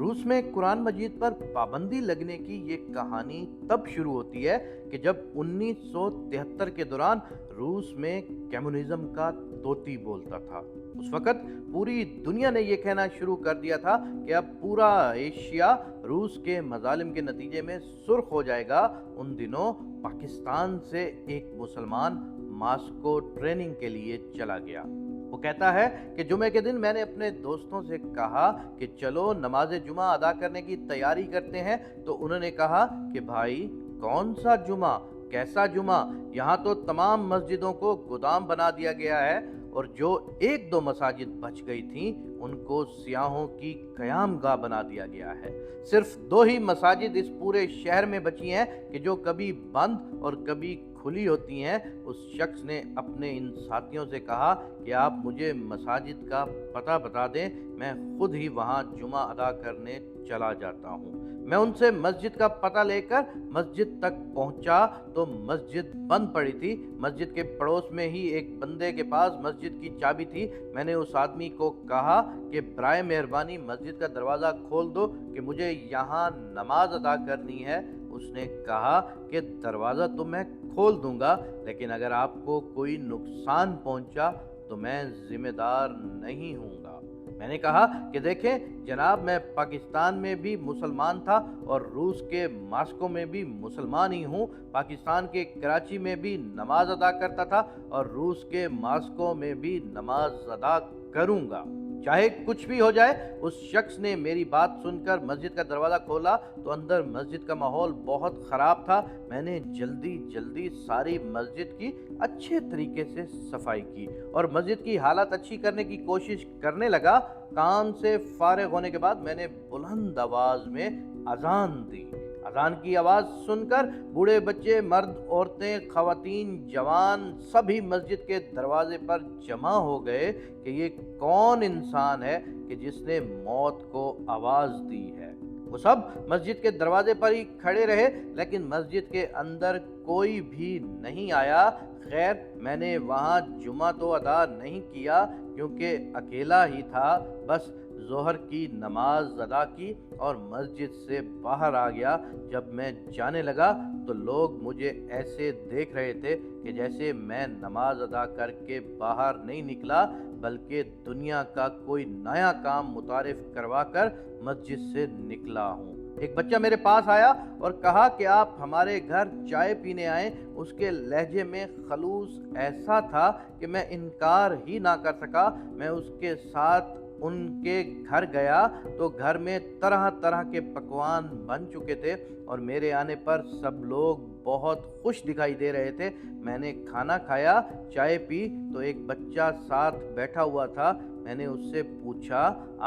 روس میں قرآن مجید پر پابندی لگنے کی یہ کہانی تب شروع ہوتی ہے کہ جب 1973 کے دوران روس میں کمیونزم کا طوطی بولتا تھا۔ اس وقت پوری دنیا نے یہ کہنا شروع کر دیا تھا کہ اب پورا ایشیا روس کے مظالم کے نتیجے میں سرخ ہو جائے گا۔ ان دنوں پاکستان سے ایک مسلمان ماسکو ٹریننگ کے لیے چلا گیا۔ وہ کہتا ہے کہ جمعے کے دن میں نے اپنے دوستوں سے کہا کہ چلو نماز جمعہ ادا کرنے کی تیاری کرتے ہیں، تو انہوں نے کہا کہ بھائی کون سا جمعہ، کیسا جمعہ؟ یہاں تو تمام مسجدوں کو گودام بنا دیا گیا ہے، اور جو ایک دو مساجد بچ گئی تھیں ان کو سیاحوں کی قیام گاہ بنا دیا گیا ہے۔ صرف 2 ہی مساجد اس پورے شہر میں بچی ہیں کہ جو کبھی بند اور کبھی کھلی ہوتی ہیں۔ اس شخص نے اپنے ان ساتھیوں سے کہا کہ آپ مجھے مساجد کا پتہ بتا دیں، میں خود ہی وہاں جمعہ ادا کرنے چلا جاتا ہوں۔ میں ان سے مسجد کا پتہ لے کر مسجد تک پہنچا تو مسجد بند پڑی تھی۔ مسجد کے پڑوس میں ہی ایک بندے کے پاس مسجد کی چابی تھی۔ میں نے اس آدمی کو کہا کہ برائے مہربانی مسجد کا دروازہ کھول دو کہ مجھے یہاں نماز ادا کرنی ہے۔ اس نے کہا کہ دروازہ تو میں کھول دوں گا، لیکن اگر آپ کو کوئی نقصان پہنچا تو میں ذمہ دار نہیں ہوں گا۔ میں نے کہا کہ دیکھیں جناب، میں پاکستان میں بھی مسلمان تھا اور روس کے ماسکو میں بھی مسلمان ہی ہوں۔ پاکستان کے کراچی میں بھی نماز ادا کرتا تھا اور روس کے ماسکو میں بھی نماز ادا کروں گا، چاہے کچھ بھی ہو جائے۔ اس شخص نے میری بات سن کر مسجد کا دروازہ کھولا تو اندر مسجد کا ماحول بہت خراب تھا۔ میں نے جلدی ساری مسجد کی اچھے طریقے سے صفائی کی اور مسجد کی حالت اچھی کرنے کی کوشش کرنے لگا۔ کام سے فارغ ہونے کے بعد میں نے بلند آواز میں اذان دی۔ اذان کی آواز سن کر بوڑھے بچے، مرد، عورتیں، خواتین، جوان سبھی مسجد کے دروازے پر جمع ہو گئے کہ یہ کون انسان ہے کہ جس نے موت کو آواز دی ہے۔ وہ سب مسجد کے دروازے پر ہی کھڑے رہے، لیکن مسجد کے اندر کوئی بھی نہیں آیا۔ خیر، میں نے وہاں جمعہ تو ادا نہیں کیا کیونکہ اکیلا ہی تھا، بس ظہر کی نماز ادا کی اور مسجد سے باہر آ گیا۔ جب میں جانے لگا تو لوگ مجھے ایسے دیکھ رہے تھے کہ جیسے میں نماز ادا کر کے باہر نہیں نکلا بلکہ دنیا کا کوئی نیا کام متعارف کروا کر مسجد سے نکلا ہوں۔ ایک بچہ میرے پاس آیا اور کہا کہ آپ ہمارے گھر چائے پینے آئیں۔ اس کے لہجے میں خلوص ایسا تھا کہ میں انکار ہی نہ کر سکا۔ میں اس کے ساتھ ان کے گھر گیا تو گھر میں طرح طرح کے پکوان بن چکے تھے اور میرے آنے پر سب لوگ بہت خوش دکھائی دے رہے تھے۔ میں نے کھانا کھایا، چائے پی تو ایک بچہ ساتھ بیٹھا ہوا تھا۔ میں نے اس سے پوچھا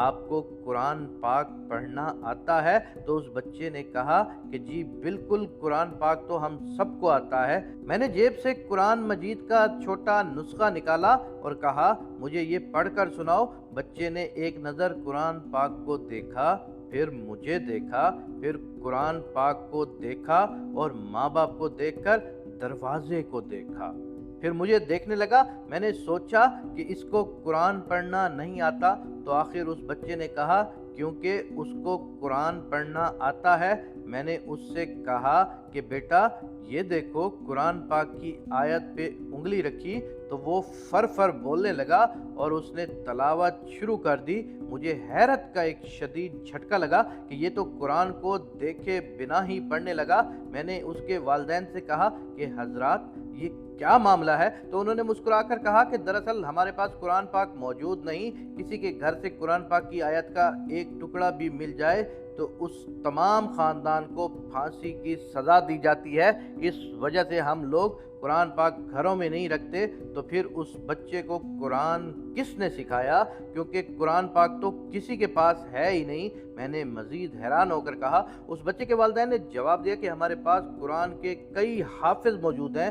آپ کو قرآن پاک پڑھنا آتا ہے؟ تو اس بچے نے کہا کہ جی بالکل، قرآن پاک تو ہم سب کو آتا ہے۔ میں نے جیب سے قرآن مجید کا چھوٹا نسخہ نکالا اور کہا مجھے یہ پڑھ کر سناؤ۔ بچے نے ایک نظر قرآن پاک کو دیکھا، پھر مجھے دیکھا، پھر قرآن پاک کو دیکھا اور ماں باپ کو دیکھ کر دروازے کو دیکھا، پھر مجھے دیکھنے لگا۔ میں نے سوچا کہ اس کو قرآن پڑھنا نہیں آتا، تو آخر اس بچے نے کہا کیونکہ اس کو قرآن پڑھنا آتا ہے۔ میں نے اس سے کہا کہ بیٹا یہ دیکھو، قرآن پاک کی آیت پہ انگلی رکھی تو وہ فر فر بولنے لگا اور اس نے تلاوت شروع کر دی۔ مجھے حیرت کا ایک شدید جھٹکا لگا کہ یہ تو قرآن کو دیکھے بنا ہی پڑھنے لگا۔ میں نے اس کے والدین سے کہا کہ حضرات یہ کیا معاملہ ہے؟ تو انہوں نے مسکرا کر کہا کہ دراصل ہمارے پاس قرآن پاک موجود نہیں، کسی کے گھر سے قرآن پاک کی آیت کا ایک ٹکڑا بھی مل جائے تو اس تمام خاندان کو پھانسی کی سزا دی جاتی ہے، اس وجہ سے ہم لوگ قرآن پاک گھروں میں نہیں رکھتے۔ تو پھر اس بچے کو قرآن کس نے سکھایا؟ کیونکہ قرآن پاک تو کسی کے پاس ہے ہی نہیں۔ میں نے مزید حیران ہو کر کہا۔ اس بچے کے والدین نے جواب دیا کہ ہمارے پاس قرآن کے کئی حافظ موجود ہیں،